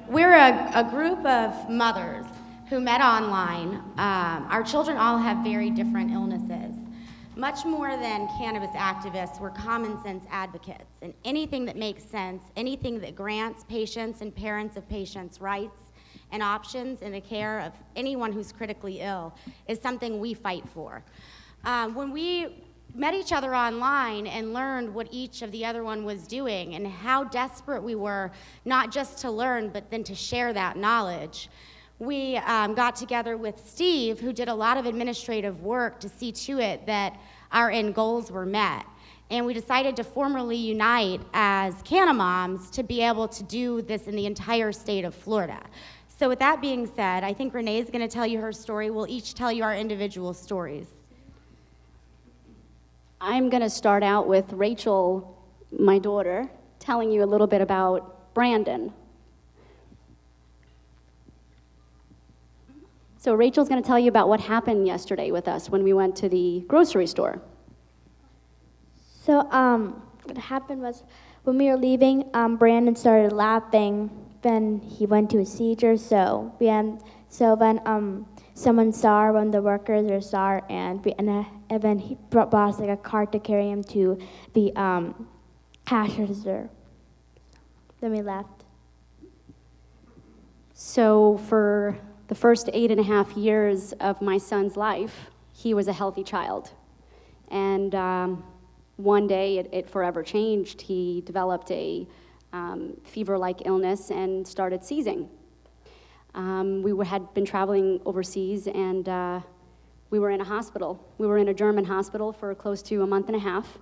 We're a group of mothers who met online. Our children all have very different illnesses. Much more than cannabis activists, we're common sense advocates, and anything that makes sense, anything that grants patients and parents of patients rights and options in the care of anyone who's critically ill is something we fight for. When we met each other online and learned what each of the other one was doing and how desperate we were, not just to learn, but then to share that knowledge, we got together with Steve, who did a lot of administrative work to see to it that our end goals were met. And we decided to formally unite as CannaMoms to be able to do this in the entire state of Florida. So with that being said, I think Renee is going to tell you her story. We'll each tell you our individual stories. I'm going to start out with Rachel, my daughter, telling you a little bit about Brandon. So Rachel's going to tell you about what happened yesterday with us when we went to the grocery store. So what happened was when we were leaving, Brandon started laughing. Then he went to a seizure. So then someone saw her, one of the workers saw her, and then he brought us like a cart to carry him to the cash register. Then we left. So for the first 8.5 years of my son's life, he was a healthy child. And one day it forever changed. He developed a fever-like illness and started seizing. We had been traveling overseas, and we were in a hospital. We were in a German hospital for close to a month and a half,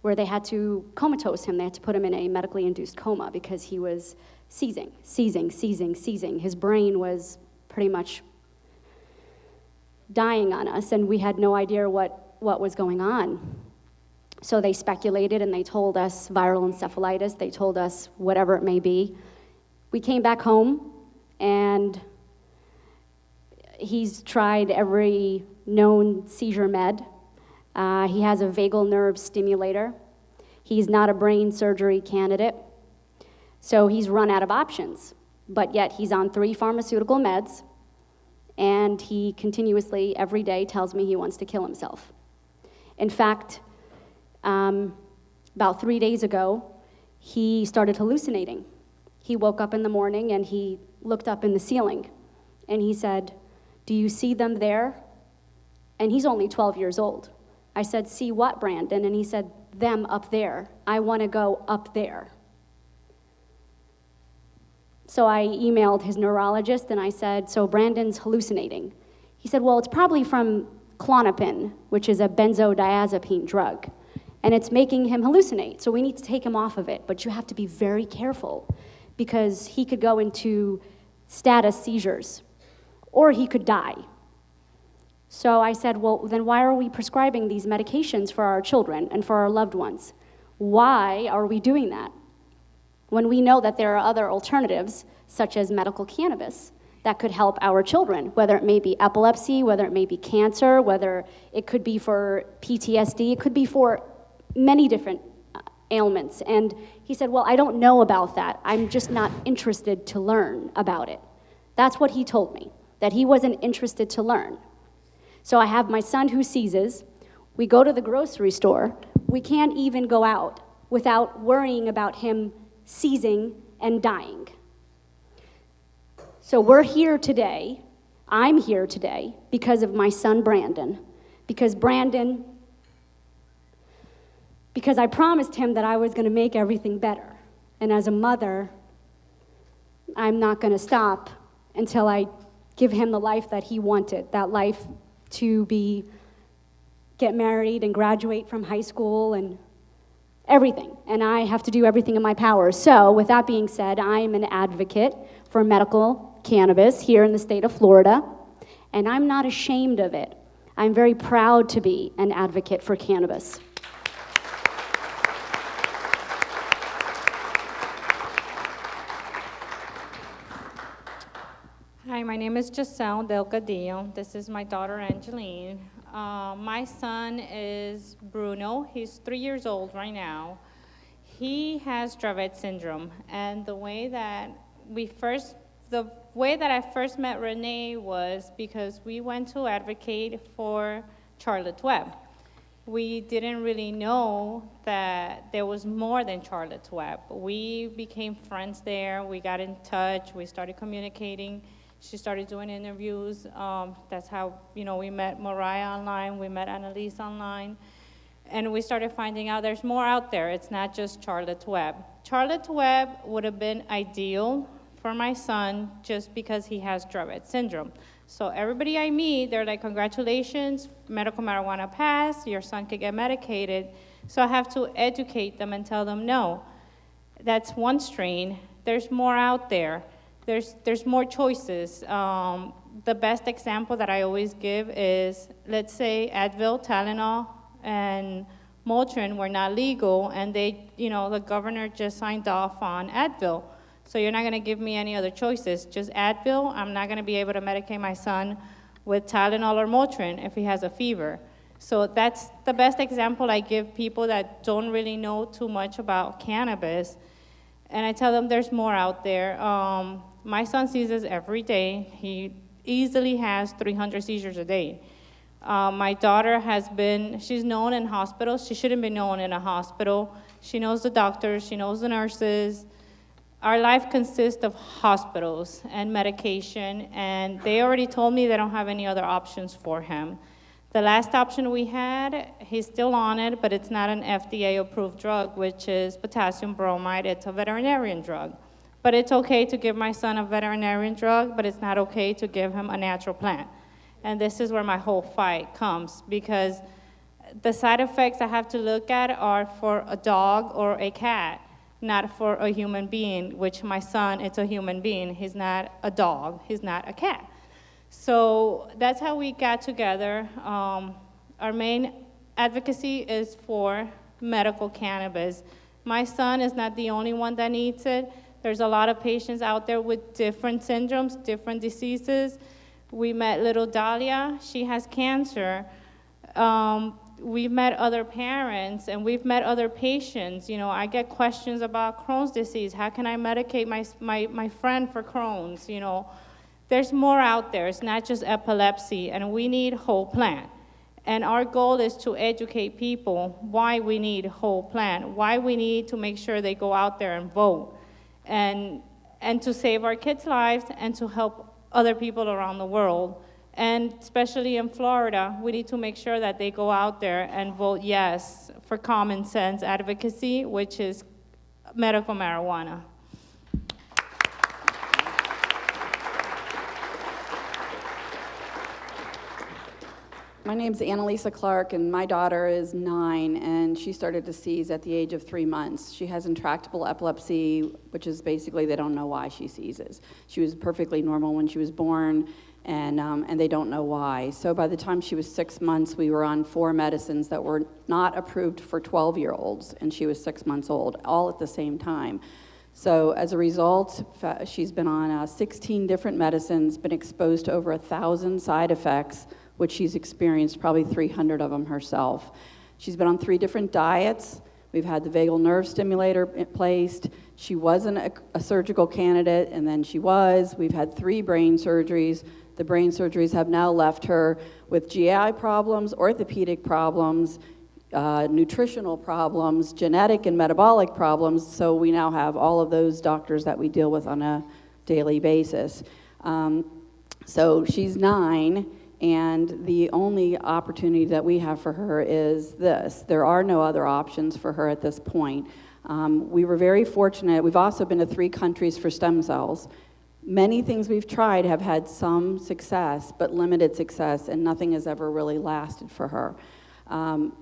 where they had to comatose him. They had to put him in a medically induced coma because he was seizing. His brain was pretty much dying on us, and we had no idea what was going on. So they speculated, and they told us viral encephalitis. They told us whatever it may be. We came back home, and he's tried every known seizure med. He has a vagal nerve stimulator. He's not a brain surgery candidate. So he's run out of options, but yet he's on 3 pharmaceutical meds, and he continuously, every day, tells me he wants to kill himself. In fact, about 3 days ago, he started hallucinating. He woke up in the morning and he looked up in the ceiling and he said, "Do you see them there?" And he's only 12 years old. I said, "See what, Brandon?" And he said, "Them up there. I want to go up there." So I emailed his neurologist and I said, "So Brandon's hallucinating." He said, "Well, it's probably from Klonopin, which is a benzodiazepine drug, and it's making him hallucinate, so we need to take him off of it, but you have to be very careful because he could go into status seizures, or he could die." So I said, "Well, then why are we prescribing these medications for our children and for our loved ones? Why are we doing that when we know that there are other alternatives, such as medical cannabis, that could help our children, whether it may be epilepsy, whether it may be cancer, whether it could be for PTSD, it could be for many different ailments?" And he said, "Well, I don't know about that. I'm just not interested to learn about it." That's what he told me, that he wasn't interested to learn. So I have my son who seizes. We go to the grocery store. We can't even go out without worrying about him seizing and dying. So we're here today, I'm here today, because of my son Brandon, because I promised him that I was going to make everything better. And as a mother, I'm not going to stop until I give him the life that he wanted, that life to get married and graduate from high school and everything. And I have to do everything in my power. So with that being said, I'm an advocate for medical cannabis here in the state of Florida, and I'm not ashamed of it. I'm very proud to be an advocate for cannabis. Hi, my name is Giselle Delgadillo. This is my daughter, Angeline. My son is Bruno. He's 3 years old right now. He has Dravet syndrome, and the way that we first the way that I first met Renee was because we went to advocate for Charlotte's Web. We didn't really know that there was more than Charlotte's Web. We became friends there. We got in touch. We started communicating. She started doing interviews. That's how, we met Mariah online. We met Annalise online. And we started finding out there's more out there. It's not just Charlotte's Web. Charlotte's Web would have been ideal for my son just because he has Dravet syndrome. So everybody I meet, they're like, congratulations, medical marijuana passed, your son could get medicated. So I have to educate them and tell them, no, that's one strain. There's more out there. There's more choices. The best example that I always give is, let's say Advil, Tylenol, and Motrin were not legal, and the governor just signed off on Advil. So you're not going to give me any other choices, just Advil. I'm not going to be able to medicate my son with Tylenol or Motrin if he has a fever. So that's the best example I give people that don't really know too much about cannabis. And I tell them there's more out there. My son seizes every day. He easily has 300 seizures a day. My daughter she's known in hospitals. She shouldn't be known in a hospital. She knows the doctors, she knows the nurses. Our life consists of hospitals and medication, and they already told me they don't have any other options for him. The last option we had, he's still on it, but it's not an FDA-approved drug, which is potassium bromide. It's a veterinarian drug. But it's okay to give my son a veterinarian drug, but it's not okay to give him a natural plant. And this is where my whole fight comes, because the side effects I have to look at are for a dog or a cat, not for a human being, which my son, it's a human being. He's not a dog, he's not a cat. So that's how we got together. Our main advocacy is for medical cannabis. My son is not the only one that needs it. There's a lot of patients out there with different syndromes, different diseases. We met little Dahlia, she has cancer. We've met other parents, and we've met other patients. I get questions about Crohn's disease. How can I medicate my friend for Crohn's? There's more out there. It's not just epilepsy, and we need whole plant. And our goal is to educate people why we need whole plant, why we need to make sure they go out there and vote, and to save our kids' lives and to help other people around the world. And especially in Florida, we need to make sure that they go out there and vote yes for common sense advocacy, which is medical marijuana. My name's Annalisa Clark, and my daughter is 9, and she started to seize at the age of 3 months. She has intractable epilepsy, which is basically they don't know why she seizes. She was perfectly normal when she was born, and they don't know why. So by the time she was 6 months, we were on 4 medicines that were not approved for 12-year-olds, and she was 6 months old, all at the same time. So as a result, she's been on 16 different medicines, been exposed to over 1,000 side effects, which she's experienced probably 300 of them herself. She's been on 3 different diets. We've had the vagal nerve stimulator placed. She wasn't a surgical candidate, and then she was. We've had 3 brain surgeries. The brain surgeries have now left her with GI problems, orthopedic problems, nutritional problems, genetic and metabolic problems, so we now have all of those doctors that we deal with on a daily basis. So she's 9, and the only opportunity that we have for her is this. There are no other options for her at this point. We were very fortunate. We've also been to 3 countries for stem cells. Many things we've tried have had some success, but limited success, and nothing has ever really lasted for her.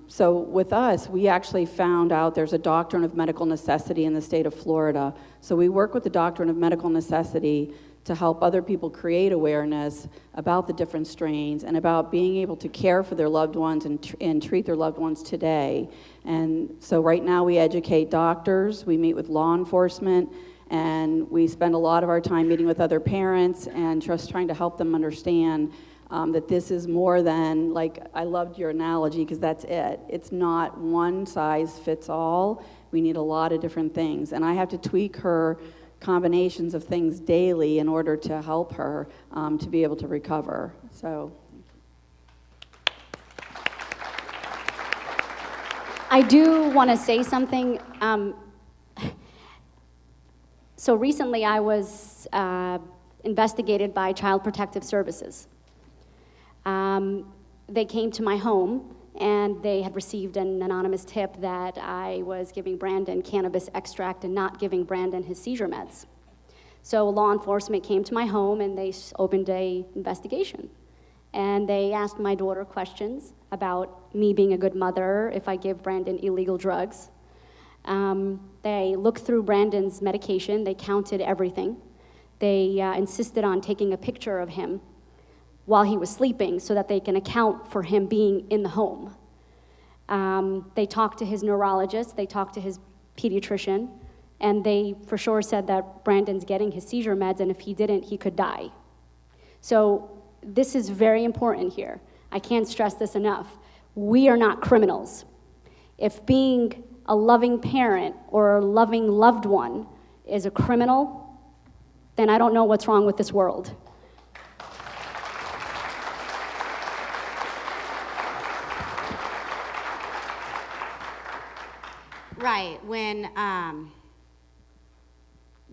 So with us, we actually found out there's a doctrine of medical necessity in the state of Florida. So we work with the doctrine of medical necessity to help other people create awareness about the different strains and about being able to care for their loved ones and treat their loved ones today. And so right now we educate doctors, we meet with law enforcement, and we spend a lot of our time meeting with other parents and just trying to help them understand that this is more than, like, I loved your analogy because that's it. It's not one size fits all. We need a lot of different things. And I have to tweak her combinations of things daily in order to help her to be able to recover. So. I do want to say something. So recently I was investigated by Child Protective Services. They came to my home and they had received an anonymous tip that I was giving Brandon cannabis extract and not giving Brandon his seizure meds. So law enforcement came to my home and they opened an investigation. And they asked my daughter questions about me being a good mother if I give Brandon illegal drugs. They looked through Brandon's medication, they counted everything. They insisted on taking a picture of him while he was sleeping so that they can account for him being in the home. They talked to his neurologist, they talked to his pediatrician, and they for sure said that Brandon's getting his seizure meds, and if he didn't, he could die. So this is very important here. I can't stress this enough. We are not criminals. If being a loving parent or a loving loved one is a criminal, then I don't know what's wrong with this world. Right, when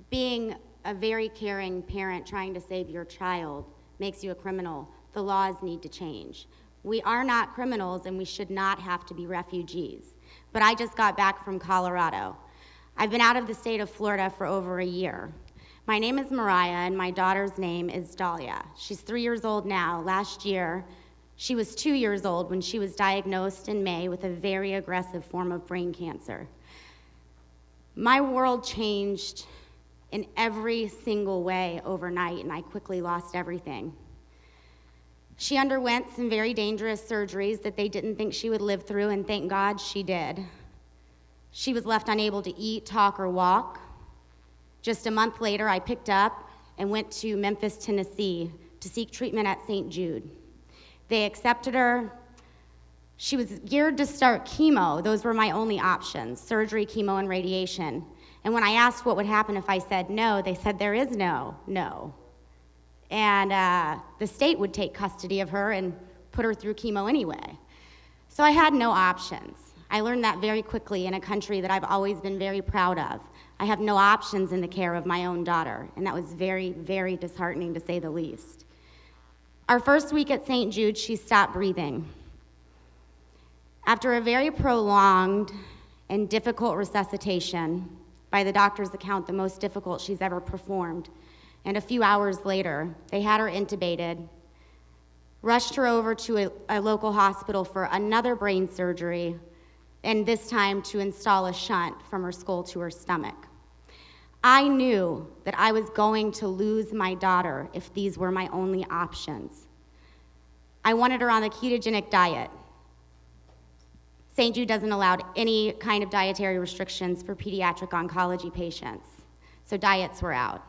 being a very caring parent trying to save your child makes you a criminal, the laws need to change. We are not criminals and we should not have to be refugees. But I just got back from Colorado. I've been out of the state of Florida for over a year. My name is Mariah and my daughter's name is Dahlia. She's 3 years old now. Last year, she was 2 years old when she was diagnosed in May with a very aggressive form of brain cancer. My world changed in every single way overnight, and I quickly lost everything. She underwent some very dangerous surgeries that they didn't think she would live through, and thank God she did. She was left unable to eat, talk, or walk. Just a month later, I picked up and went to Memphis, Tennessee to seek treatment at St. Jude. They accepted her. She was geared to start chemo. Those were my only options, surgery, chemo, and radiation. And when I asked what would happen if I said no, they said there is no. And the state would take custody of her and put her through chemo anyway. So I had no options. I learned that very quickly in a country that I've always been very proud of. I have no options in the care of my own daughter, and that was very, very disheartening to say the least. Our first week at St. Jude, she stopped breathing. After a very prolonged and difficult resuscitation, by the doctor's account, the most difficult she's ever performed, and a few hours later, they had her intubated, rushed her over to a local hospital for another brain surgery, and this time to install a shunt from her skull to her stomach. I knew that I was going to lose my daughter if these were my only options. I wanted her on a ketogenic diet. St. Jude doesn't allow any kind of dietary restrictions for pediatric oncology patients, so diets were out.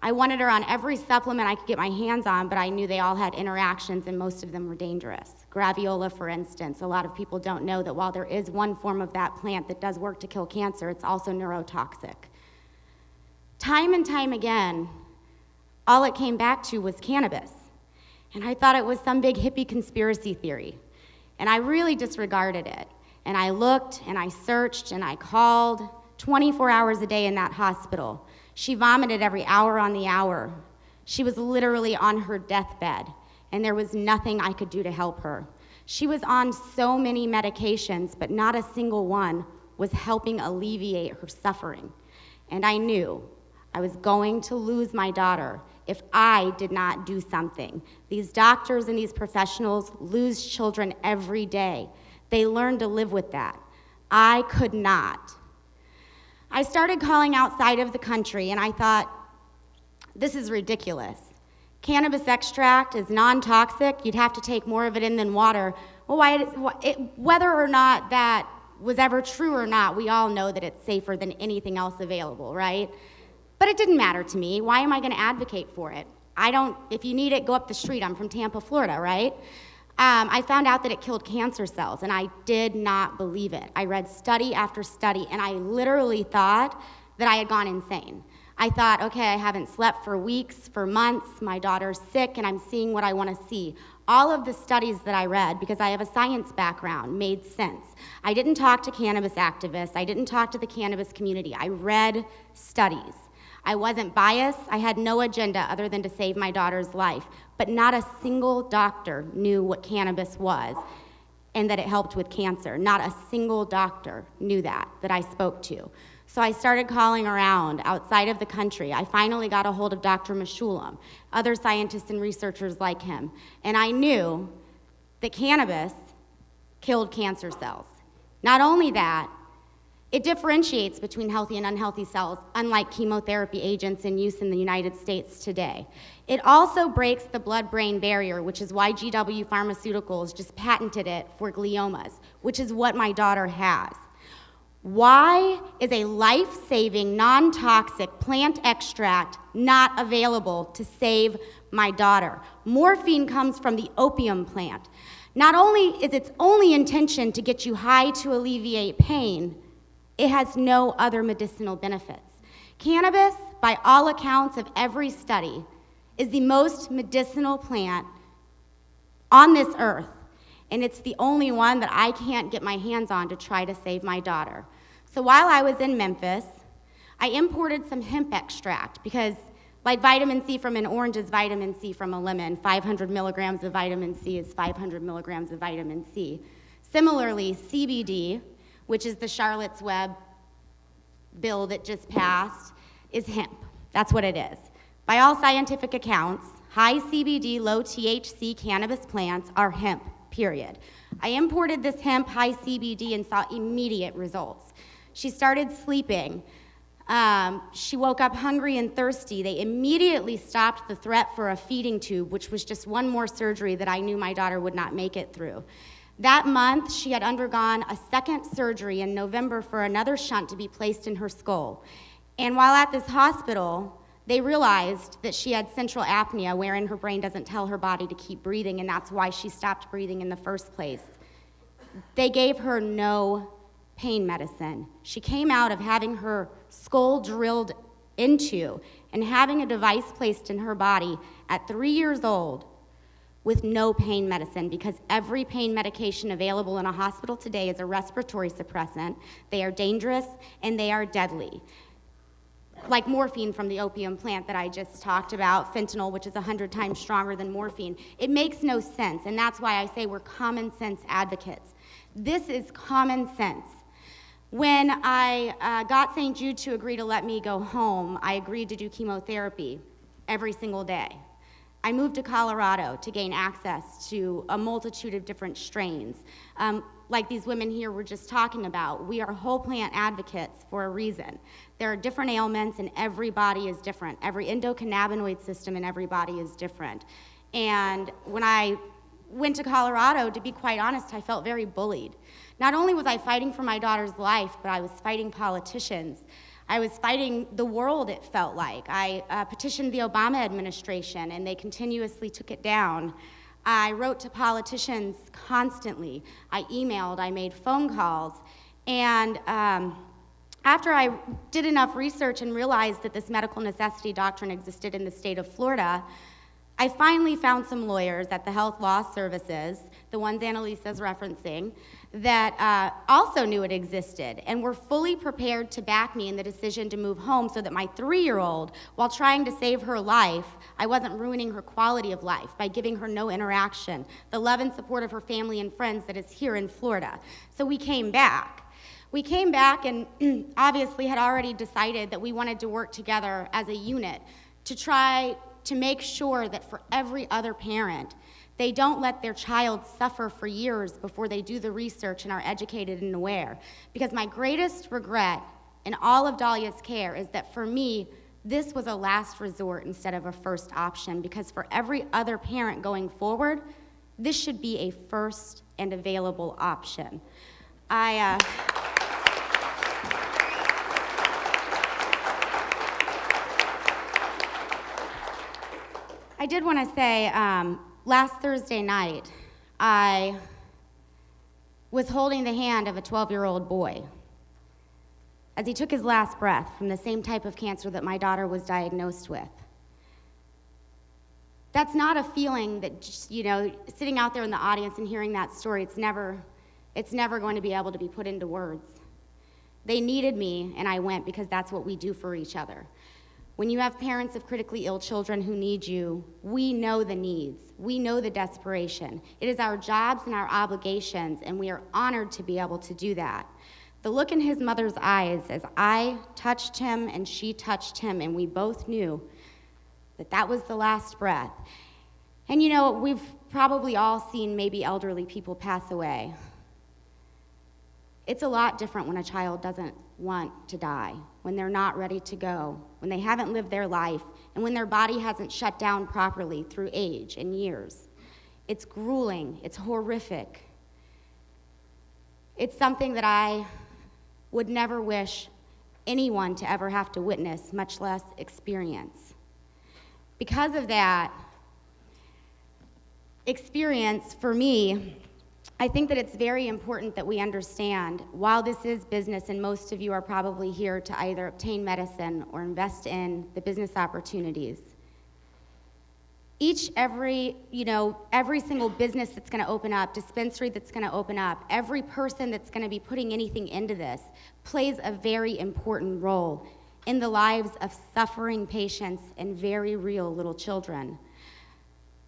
I wanted her on every supplement I could get my hands on, but I knew they all had interactions and most of them were dangerous. Graviola, for instance, a lot of people don't know that while there is one form of that plant that does work to kill cancer, it's also neurotoxic. Time and time again, all it came back to was cannabis. And I thought it was some big hippie conspiracy theory. And I really disregarded it. And I looked and I searched and I called 24 hours a day in that hospital. She vomited every hour on the hour. She was literally on her deathbed, and there was nothing I could do to help her. She was on so many medications, but not a single one was helping alleviate her suffering. And I knew I was going to lose my daughter if I did not do something. These doctors and these professionals lose children every day. They learn to live with that. I could not. I started calling outside of the country, and I thought, this is ridiculous. Cannabis extract is non-toxic. You'd have to take more of it in than water. Well, whether or not that was ever true or not, we all know that it's safer than anything else available, right? But it didn't matter to me. Why am I going to advocate for it? If you need it, go up the street. I'm from Tampa, Florida, right? I found out that it killed cancer cells, and I did not believe it. I read study after study, and I literally thought that I had gone insane. I thought, okay, I haven't slept for weeks, for months, my daughter's sick, and I'm seeing what I want to see. All of the studies that I read, because I have a science background, made sense. I didn't talk to cannabis activists. I didn't talk to the cannabis community. I read studies. I wasn't biased. I had no agenda other than to save my daughter's life. But not a single doctor knew what cannabis was and that it helped with cancer. Not a single doctor knew that I spoke to. So I started calling around outside of the country. I finally got a hold of Dr. Meshulam, other scientists and researchers like him, and I knew that cannabis killed cancer cells. Not only that, it differentiates between healthy and unhealthy cells, unlike chemotherapy agents in use in the United States today. It also breaks the blood-brain barrier, which is why GW Pharmaceuticals just patented it for gliomas, which is what my daughter has. Why is a life-saving, non-toxic plant extract not available to save my daughter? Morphine comes from the opium plant. Not only is its only intention to get you high to alleviate pain, it has no other medicinal benefits. Cannabis, by all accounts of every study, is the most medicinal plant on this earth, and it's the only one that I can't get my hands on to try to save my daughter. So while I was in Memphis, I imported some hemp extract because, like vitamin C from an orange is vitamin C from a lemon, 500 milligrams of vitamin C is 500 milligrams of vitamin C. Similarly, CBD, which is the Charlotte's Web bill that just passed, is hemp. That's what it is. By all scientific accounts, high CBD, low THC cannabis plants are hemp, period. I imported this hemp, high CBD, and saw immediate results. She started sleeping. She woke up hungry and thirsty. They immediately stopped the threat for a feeding tube, which was just one more surgery that I knew my daughter would not make it through. That month, she had undergone a second surgery in November for another shunt to be placed in her skull. And while at this hospital, they realized that she had central apnea, wherein her brain doesn't tell her body to keep breathing, and that's why she stopped breathing in the first place. They gave her no pain medicine. She came out of having her skull drilled into and having a device placed in her body at 3 years old with no pain medicine, because every pain medication available in a hospital today is a respiratory suppressant. They are dangerous and they are deadly. Like morphine from the opium plant that I just talked about, fentanyl, which is 100 times stronger than morphine. It makes no sense, and that's why I say we're common sense advocates. This is common sense. When I got St. Jude to agree to let me go home, I agreed to do chemotherapy every single day. I moved to Colorado to gain access to a multitude of different strains. Like these women here were just talking about, we are whole plant advocates for a reason. There are different ailments and every body is different. Every endocannabinoid system in every body is different. And when I went to Colorado, to be quite honest, I felt very bullied. Not only was I fighting for my daughter's life, but I was fighting politicians. I was fighting the world, it felt like. I petitioned the Obama administration, and they continuously took it down. I wrote to politicians constantly. I emailed, I made phone calls, and after I did enough research and realized that this medical necessity doctrine existed in the state of Florida, I finally found some lawyers at the Health Law Services, the ones Annalisa's referencing, that also knew it existed and were fully prepared to back me in the decision to move home so that my 3-year-old, while trying to save her life, I wasn't ruining her quality of life by giving her no interaction, the love and support of her family and friends that is here in Florida. So we came back. We came back and obviously had already decided that we wanted to work together as a unit to try to make sure that for every other parent, they don't let their child suffer for years before they do the research and are educated and aware. Because my greatest regret in all of Dahlia's care is that for me, this was a last resort instead of a first option, because for every other parent going forward, this should be a first and available option. I did want to say, last Thursday night, I was holding the hand of a 12-year-old boy. as he took his last breath from the same type of cancer that my daughter was diagnosed with. That's not a feeling that, just, sitting out there in the audience and hearing that story, it's never going to be able to be put into words. They needed me, and I went because that's what we do for each other. When you have parents of critically ill children who need you, we know the needs. We know the desperation. It is our jobs and our obligations, and we are honored to be able to do that. The look in his mother's eyes as I touched him and she touched him, and we both knew that that was the last breath. And we've probably all seen maybe elderly people pass away. It's a lot different when a child doesn't want to die, when they're not ready to go, when they haven't lived their life, and when their body hasn't shut down properly through age and years. It's grueling, it's horrific. It's something that I would never wish anyone to ever have to witness, much less experience. Because of that experience, for me, I think that it's very important that we understand, while this is business and most of you are probably here to either obtain medicine or invest in the business opportunities, every single business that's going to open up, dispensary that's going to open up, every person that's going to be putting anything into this plays a very important role in the lives of suffering patients and very real little children.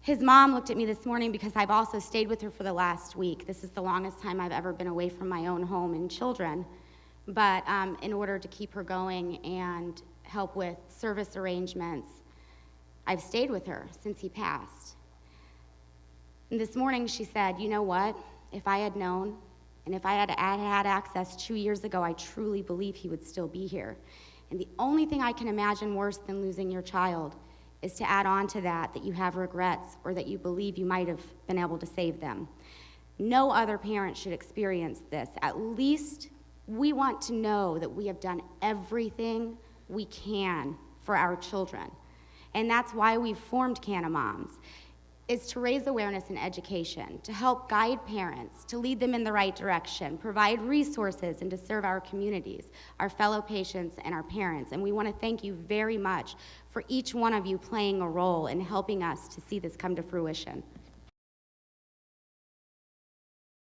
His mom looked at me this morning because I've also stayed with her for the last week. This is the longest time I've ever been away from my own home and children. But in order to keep her going and help with service arrangements, I've stayed with her since he passed. And this morning she said, you know what? If I had known, and if I had had access 2 years ago, I truly believe he would still be here. And the only thing I can imagine worse than losing your child is to add on to that you have regrets or that you believe you might have been able to save them. No other parent should experience this. At least we want to know that we have done everything we can for our children. And that's why we've formed CannaMoms, is to raise awareness and education, to help guide parents, to lead them in the right direction, provide resources, and to serve our communities, our fellow patients, and our parents. And we want to thank you very much for each one of you playing a role in helping us to see this come to fruition.